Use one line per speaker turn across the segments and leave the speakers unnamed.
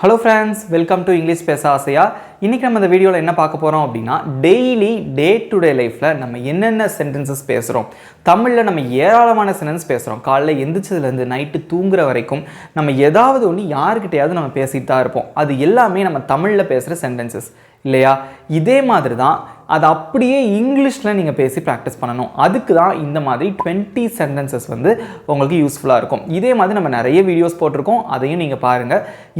Hello friends, welcome to English Pesa Aasaya. இன்னைக்கு நம்ம இந்த வீடியோல என்ன பார்க்க போறோம் அப்படினா டெய்லி டே டு டே லைஃப்ல நம்ம என்னென்ன சென்டென்சஸ் பேசுறோம். தமிழ்ல நம்ம ஏராளமான சென்டென்ஸ் பேசுறோம். காலையில எந்திரிச்சதுல இருந்து நைட் தூங்குற வரைக்கும் நம்ம ஏதாவது ஒன்னு யார்கிட்டயாவது நம்ம பேசிட்டு தான் இருப்போம். அது எல்லாமே நம்ம தமிழ்ல பேசுற சென்டென்சஸ் இல்லையா? இதே மாதிரி தான் அது அப்படியே இங்கிலீஷ்ல நீங்க பேசி பிராக்டிஸ் பண்ணணும். அதுக்கு தான் இந்த மாதிரி 20 சென்டென்சஸ் வந்து உங்களுக்கு யூஸ்ஃபுல்லா இருக்கும். இதே மாதிரி நம்ம நிறைய வீடியோஸ் போட்டுருக்கோம். அதையும் நீங்க பாருங்க.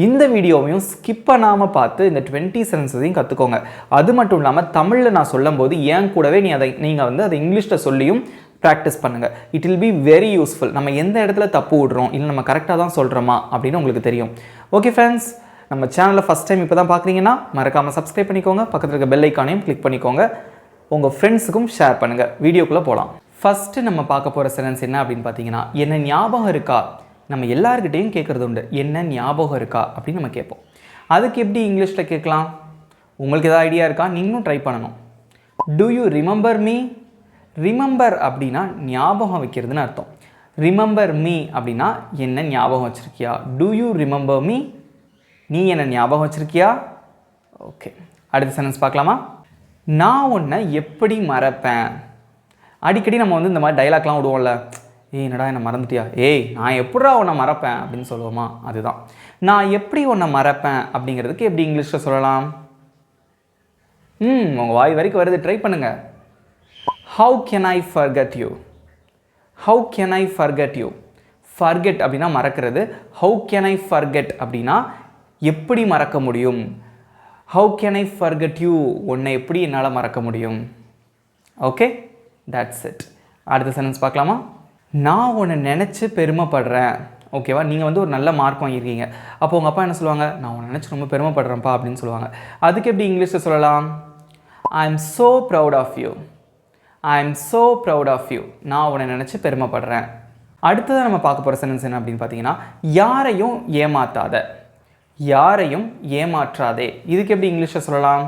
இந்த வீடியோவையும் ஸ்கிப் பண்ணாம பார்த்து இந்த 20 சென்டென்சஸையும் கத்துக்கோங்க. அது மட்டும் இல்லாம தமிழ்ல நான் சொல்லும்போது ஏன் கூடவே நீங்க வந்து அதை இங்கிலீஷ்ல சொல்லியும் practice பண்ணுங்க. It will be very useful. நம்ம எந்த இடத்துல தப்பு விடுறோம் இல்ல நம்ம கரெக்ட்டா தான் சொல்றோமா அப்படினு உங்களுக்கு தெரியும். ஓகே फ्रेंड्स, நம்ம சேனலை ஃபர்ஸ்ட் டைம் இப்போதான் பார்க்குறீங்கன்னா மறக்காம சப்ஸ்கிரைப் பண்ணிக்கோங்க. பக்கத்துல இருக்க பெல் ஐகானையும் கிளிக் பண்ணிக்கோங்க. உங்க ஃப்ரெண்ட்ஸுக்கும் ஷேர் பண்ணுங்க. வீடியோக்குள்ள போலாம். ஃபர்ஸ்ட் நம்ம பார்க்க போற சென்டென்ஸ் என்ன அப்படினு பாத்தீங்கன்னா, என்ன ஞாபகம் இருக்கா? நம்ம எல்லார்கிட்டயும் கேக்குறது உண்டு. என்ன ஞாபகம் இருக்கா அப்படி நம்ம கேட்போம். அதுக்கு எப்படி இங்கிலீஷ்ல கேட்கலாம்? உங்களுக்கு ஏதாவது ஐடியா இருக்கா? நீங்களும் ட்ரை பண்ணணும். Do you remember me? Remember அப்படினா ஞாபகம் வைக்கிறதுன்னு அர்த்தம். Remember me அப்படினா என்ன ஞாபகம் வச்சிருக்கியா? Do you remember me? நீ என்ன ஞாபகம் வச்சிருக்கியா? ஓகே, அடுத்த சென்டென்ஸ் பார்க்கலாமா? நான் உன்னை எப்படி மறப்பேன்? அடிக்கடி நம்ம வந்து இந்த மாதிரி டயலாக்லாம் விடுவோம்ல. ஏய் என்னடா என்ன மறந்துட்டியா? ஏய் நான் எப்படிடா உன்னை மறப்பேன் அப்படின்னு சொல்லுவோமா? அதுதான். நான் எப்படி உன்னை மறப்பேன் அப்படிங்கிறதுக்கு எப்படி இங்கிலீஷில் சொல்லலாம்? உங்கள் வாய் வரைக்கும் வருது, ட்ரை பண்ணுங்க. How can I forget you? How can I forget you? Forget அப்படின்னா மறக்கிறது. How can I forget அப்படின்னா எப்படி மறக்க முடியும்? How can I forget you? உன்னை எப்படி என்னால் மறக்க முடியும்? Okay, that's it. அடுத்த சென்டென்ஸ் பார்க்கலாமா? நான் உன்னை நினச்சி பெருமைப்படுறேன். ஓகேவா? நீங்கள் வந்து ஒரு நல்ல மார்க் வாங்கியிருக்கீங்க. அப்போ உங்கள் அப்பா என்ன சொல்லுவாங்க? நான் உன்னை நினச்சி ரொம்ப பெருமைப்படுறேன்ப்பா அப்படின்னு சொல்லுவாங்க. அதுக்கு எப்படி இங்கிலீஷில் சொல்லலாம்? I am so proud of you. I am so proud of you. நான் உன்னை நினச்சி பெருமைப்படுறேன். அடுத்ததாக நம்ம பார்க்க போகிற சென்டென்ஸ் என்ன அப்படின்னு பார்த்தீங்கன்னா, யாரையும் ஏமாத்தாத. யாரையும் ஏமாற்றாதே. இதுக்கு எப்படி இங்கிலீஷில் சொல்லலாம்?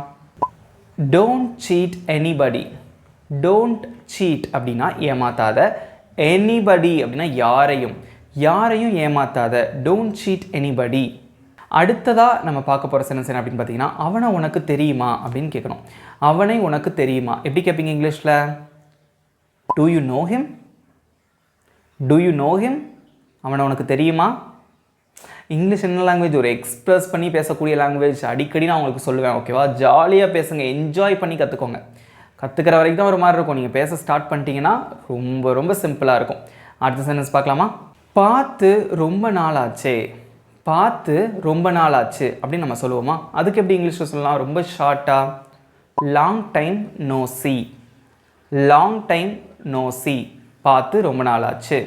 Don't cheat anybody. Don't cheat அப்படின்னா ஏமாத்தாத. Anybody அப்படின்னா யாரையும். யாரையும் ஏமாத்தாத. Don't cheat anybody. அடுத்ததாக நம்ம பார்க்க போகிற சென்டென்ஸ் என்ன அப்படின்னு பார்த்தீங்கன்னா, அவனை உனக்கு தெரியுமா அப்படின்னு கேட்கணும். அவனை உனக்கு தெரியுமா எப்படி கேட்பீங்க இங்கிலீஷில்? Do you know him? Do you know him? அவனை உனக்கு தெரியுமா? இங்கிலீஷ் என்ன லாங்குவேஜ்? ஒரு எக்ஸ்ப்ரெஸ் பண்ணி பேசக்கூடிய லாங்குவேஜ். அடிக்கடி நான் உங்களுக்கு சொல்லுவேன். ஓகேவா? ஜாலியாக பேசுங்க, என்ஜாய் பண்ணி கற்றுக்கோங்க. கற்றுக்கிற வரைக்கும் தான் ஒரு மாதிரி இருக்கும். நீங்கள் பேச ஸ்டார்ட் பண்ணிட்டீங்கன்னா ரொம்ப ரொம்ப சிம்பிளாக இருக்கும். அடுத்த சென்டென்ஸ் பார்க்கலாமா? பார்த்து ரொம்ப நாள் ஆச்சே. பார்த்து ரொம்ப நாள் ஆச்சு அப்படின்னு நம்ம சொல்லுவோமா? அதுக்கு எப்படி இங்கிலீஷில் சொல்லலாம்? ரொம்ப ஷார்ட்டாக long time no see. Long time no see. பார்த்து ரொம்ப நாள் ஆச்சு.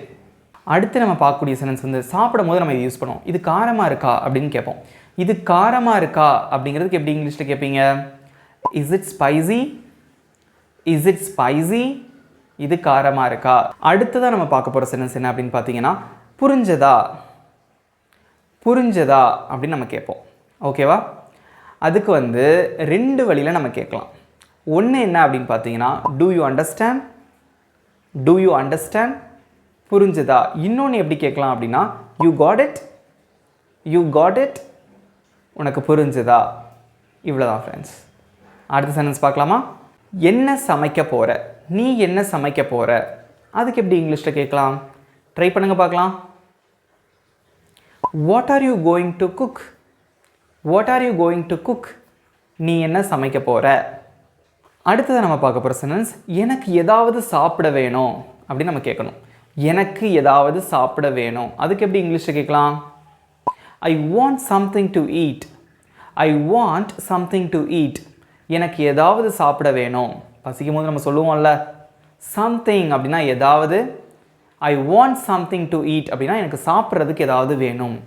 அடுத்து நம்ம பார்க்கக்கூடிய சென்டென்ஸ் வந்து சாப்பிடும் போது நம்ம இது யூஸ் பண்ணுவோம். இது காரமாக இருக்கா அப்படின்னு கேட்போம். இது காரமாக இருக்கா அப்படிங்கிறதுக்கு எப்படி இங்கிலீஷில் கேட்பீங்க? Is it spicy? Is it spicy? இது காரமாக இருக்கா? அடுத்ததாக நம்ம பார்க்க போகிற சென்டென்ஸ் என்ன அப்படின்னு பார்த்தீங்கன்னா, புரிஞ்சதா? புரிஞ்சதா அப்படின்னு நம்ம கேட்போம். ஓகேவா? அதுக்கு வந்து ரெண்டு வழியில் நம்ம கேட்கலாம். ஒன்று என்ன அப்படின்னு பார்த்தீங்கன்னா, do you understand? Do you understand? புரிஞ்சதா? இன்னொன்று எப்படி கேட்கலாம் அப்படின்னா, you got it? You got it? உனக்கு புரிஞ்சதா? இவ்வளோதான் ஃப்ரெண்ட்ஸ். அடுத்த சென்டென்ஸ் பார்க்கலாமா? என்ன சமைக்க போகிற? நீ என்ன சமைக்க போகிற? அதுக்கு எப்படி இங்கிலீஷில் கேட்கலாம்? ட்ரை பண்ணுங்க பார்க்கலாம். What are you going to cook? What are you going to cook? நீ என்ன சமைக்க போகிற? அடுத்தது நம்ம பார்க்க போகிற சென்டென்ஸ், எனக்கு ஏதாவது சாப்பிட வேணும் அப்படின்னு நம்ம கேட்கணும். எனக்கு ஏதாவது சாப்பிட வேணும். அதுக்கு எப்படி இங்கிலீஷில் கேட்கலாம்? I want something to eat. I want something to eat. எனக்கு ஏதாவது சாப்பிட வேணும். பசிக்கும் போது நம்ம சொல்லுவோம்ல, something அப்படின்னா ஏதாவது. I want something to eat அப்படின்னா எனக்கு சாப்பிட்றதுக்கு ஏதாவது வேணும்.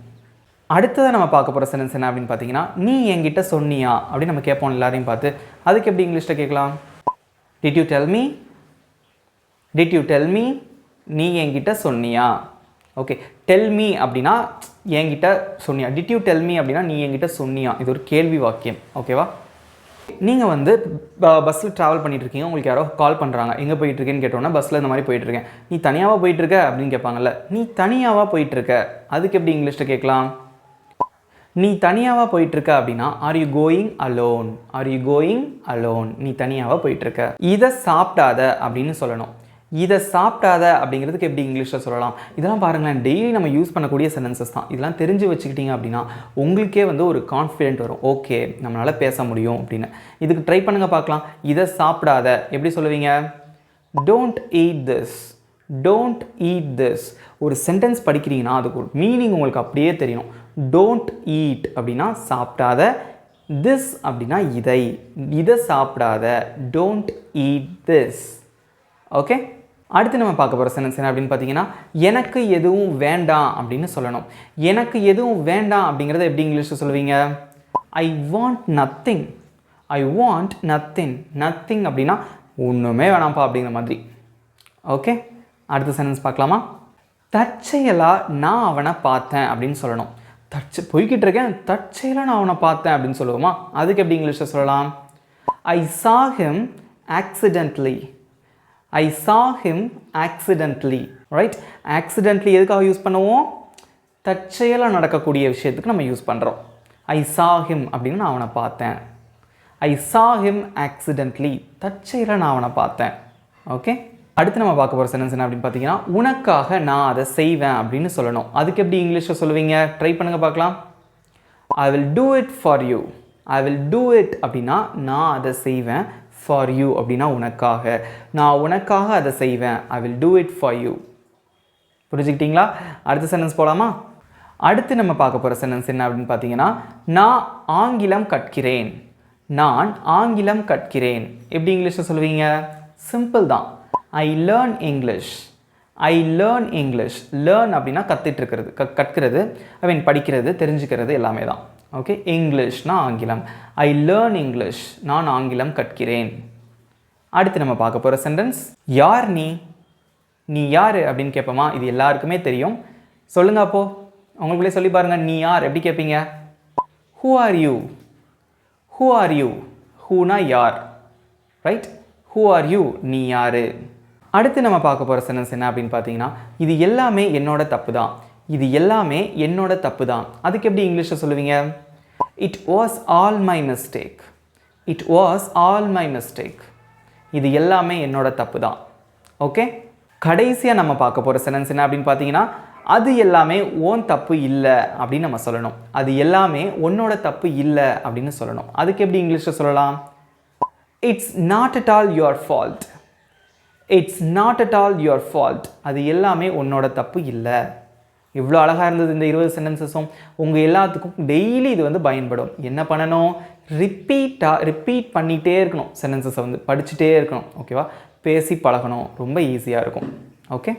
அடுத்ததாக நம்ம பார்க்க போகிற சென்டென்ஸ் என்ன அப்படின்னு பார்த்தீங்கன்னா, நீ என்கிட்ட சொன்னியா அப்படின்னு நம்ம கேட்போம் எல்லாரையும் பார்த்து. அதுக்கு எப்படி இங்கிலீஷில் கேட்கலாம்? Did you tell me? Did you tell me? நீ என்கிட்ட சொன்னியா? ஓகே, டெல் மீ அப்படின்னா என்கிட்ட சொன்னியா. டிட் யூ டெல் மீ அப்படின்னா நீ என்கிட்ட சொன்னியா. இது ஒரு கேள்வி வாக்கியம். ஓகேவா? நீங்கள் வந்து பஸ்ஸில் ட்ராவல் பண்ணிகிட்ருக்கீங்க. உங்களுக்கு யாரோ கால் பண்ணுறாங்க, எங்கே போயிட்டுருக்கேன்னு கேட்டோன்னா பஸ்ஸில் இந்த மாதிரி போயிட்டுருக்கேன். நீ தனியாகவா போயிட்டுருக்க அப்படின்னு கேட்பாங்கல்ல. நீ தனியாகவா போயிட்டுருக்க, அதுக்கு எப்படி இங்கிலீஷில் கேட்கலாம்? நீ தனியாவா போயிட்டு இருக்க அப்படின்னா are you going alone, are you going alone, நீ தனியாவா போயிட்டு இருக்க. இதை சாப்பிடாத அப்படின்னு சொல்லணும். இதை சாப்பிடாத அப்படிங்கிறதுக்கு எப்படி இங்கிலீஷில் சொல்லலாம்? இதெல்லாம் பாருங்களேன், டெய்லி நம்ம யூஸ் பண்ணக்கூடிய சென்டென்சஸ் தான். இதெல்லாம் தெரிஞ்சு வச்சுக்கிட்டீங்க அப்படின்னா உங்களுக்கே வந்து ஒரு கான்ஃபிடென்ட் வரும், ஓகே நம்மளால் பேச முடியும் அப்படின்னு. இதுக்கு ட்ரை பண்ணுங்க பார்க்கலாம். இதை சாப்பிடாத எப்படி சொல்லுவீங்க? Don't eat this, don't eat this. ஒரு சென்டென்ஸ் படிக்கிறீங்கன்னா அதுக்கு ஒரு மீனிங் உங்களுக்கு அப்படியே தெரியணும். டோன்ட் ஈட் அப்படின்னா சாப்பிடாத, திஸ் அப்படின்னா இதை, இதை சாப்பிடாத, டோன்ட் ஈட் திஸ். ஓகே, அடுத்து நம்ம பார்க்க போகிற சென்டென்ஸ் என்ன அப்படின்னு பார்த்தீங்கன்னா, எனக்கு எதுவும் வேண்டாம் அப்படின்னு சொல்லணும். எனக்கு எதுவும் வேண்டாம் அப்படிங்கிறத எப்படி இங்கிலீஷில் சொல்லுவீங்க? I want nothing, I want nothing. Nothing அப்படின்னா ஒன்றுமே வேணாம்ப்பா அப்படிங்கிற மாதிரி. ஓகே, அடுத்த சென்டென்ஸ் பார்க்கலாமா? தற்செயலாக நான் அவனை பார்த்தேன் அப்படின்னு சொல்லணும். போய்கிட்டு இருக்கேன், தற்செயலாக நான் அவனை பார்த்தேன் அப்படின்னு சொல்லுவோமா? அதுக்கு எப்படி இங்கிலீஷில் சொல்லலாம்? ஐ saw him accidentally, I saw him accidentally. Right, accidentally எதுக்காக யூஸ் பண்ணுவோம்? தற்செயலாக நடக்கக்கூடிய விஷயத்துக்கு நம்ம யூஸ் பண்ணுறோம். ஐ saw him அப்படின்னு நான் அவனை பார்த்தேன். ஐ saw him accidentally, தற்செயலாக நான் அவனை பார்த்தேன். ஓகே, அடுத்து நம்ம பார்க்க போகிற சென்டென்ஸ் என்ன அப்படின்னு பார்த்தீங்கன்னா, உனக்காக நான் அதை செய்வேன் அப்படின்னு சொல்லணும். அதுக்கு எப்படி இங்கிலீஷில் சொல்லுவீங்க? ட்ரை பண்ணுங்க பார்க்கலாம். ஐ will do it for you, I will do it அப்படின்னா நான் அதை செய்வேன், ஃபார் யூ அப்படின்னா உனக்காக, நான் உனக்காக அதை செய்வேன், I will do it for you. புரிஞ்சுக்கிட்டீங்களா? அடுத்த சென்டென்ஸ் போகலாமா? அடுத்து நம்ம பார்க்க போகிற சென்டென்ஸ் என்ன அப்படின்னு பார்த்தீங்கன்னா, நான் ஆங்கிலம் கற்கிறேன், நான் ஆங்கிலம் கற்கிறேன். எப்படி இங்கிலீஷில் சொல்லுவீங்க? சிம்பிள் தான். I learn English, I learn English. Learn அப்படின்னா கற்றுட்டு இருக்கிறது, கற்கிறது, ஐ மீன் படிக்கிறது, தெரிஞ்சுக்கிறது எல்லாமே தான். ஓகே, இங்கிலீஷ்னா ஆங்கிலம். ஐ லேர்ன் இங்கிலீஷ், நான் ஆங்கிலம் கற்கிறேன். அடுத்து நம்ம பார்க்க போகிற சென்டென்ஸ், யார் நீ, நீ யார் அப்படின்னு கேட்போமா? இது எல்லாருக்குமே தெரியும். சொல்லுங்க அப்போ, உங்களுக்குள்ளே சொல்லி பாருங்க. நீ யார் எப்படி கேட்பீங்க? Who are you, who are you. ஹூனா யார், ரைட்? ஹூ ஆர் யூ, நீ யாரு. அடுத்து நம்ம பார்க்க போகிற சென்டென்ஸ் என்ன அப்படின்னு பார்த்தீங்கன்னா, இது எல்லாமே என்னோட தப்பு தான், இது எல்லாமே என்னோட தப்பு தான். அதுக்கு எப்படி இங்கிலீஷில் சொல்லுவீங்க? It was all my mistake, it was all my mistake. இது எல்லாமே என்னோட தப்பு தான். ஓகே, கடைசியாக நம்ம பார்க்க போகிற சென்டென்ஸ் என்ன அப்படின்னு பார்த்தீங்கன்னா, அது எல்லாமே ஓன் தப்பு இல்லை அப்படின்னு நம்ம சொல்லணும். அது எல்லாமே உன்னோட தப்பு இல்லை அப்படின்னு சொல்லணும். அதுக்கு எப்படி இங்கிலீஷில் சொல்லலாம்? It's not at all your fault, it's not at all your fault. அது எல்லாமே உன்னோட தப்பு இல்லை. இவ்வளோ அழகாக இருந்தது இந்த 20 சென்டென்சஸும். உங்கள் எல்லாத்துக்கும் டெய்லி இது வந்து பயன்படும். என்ன பண்ணணும்? ரிப்பீட் பண்ணிகிட்டே இருக்கணும். சென்டென்சஸை வந்து படிச்சுட்டே இருக்கணும். ஓகேவா? பேசி பழகணும், ரொம்ப ஈஸியாக இருக்கும். ஓகே.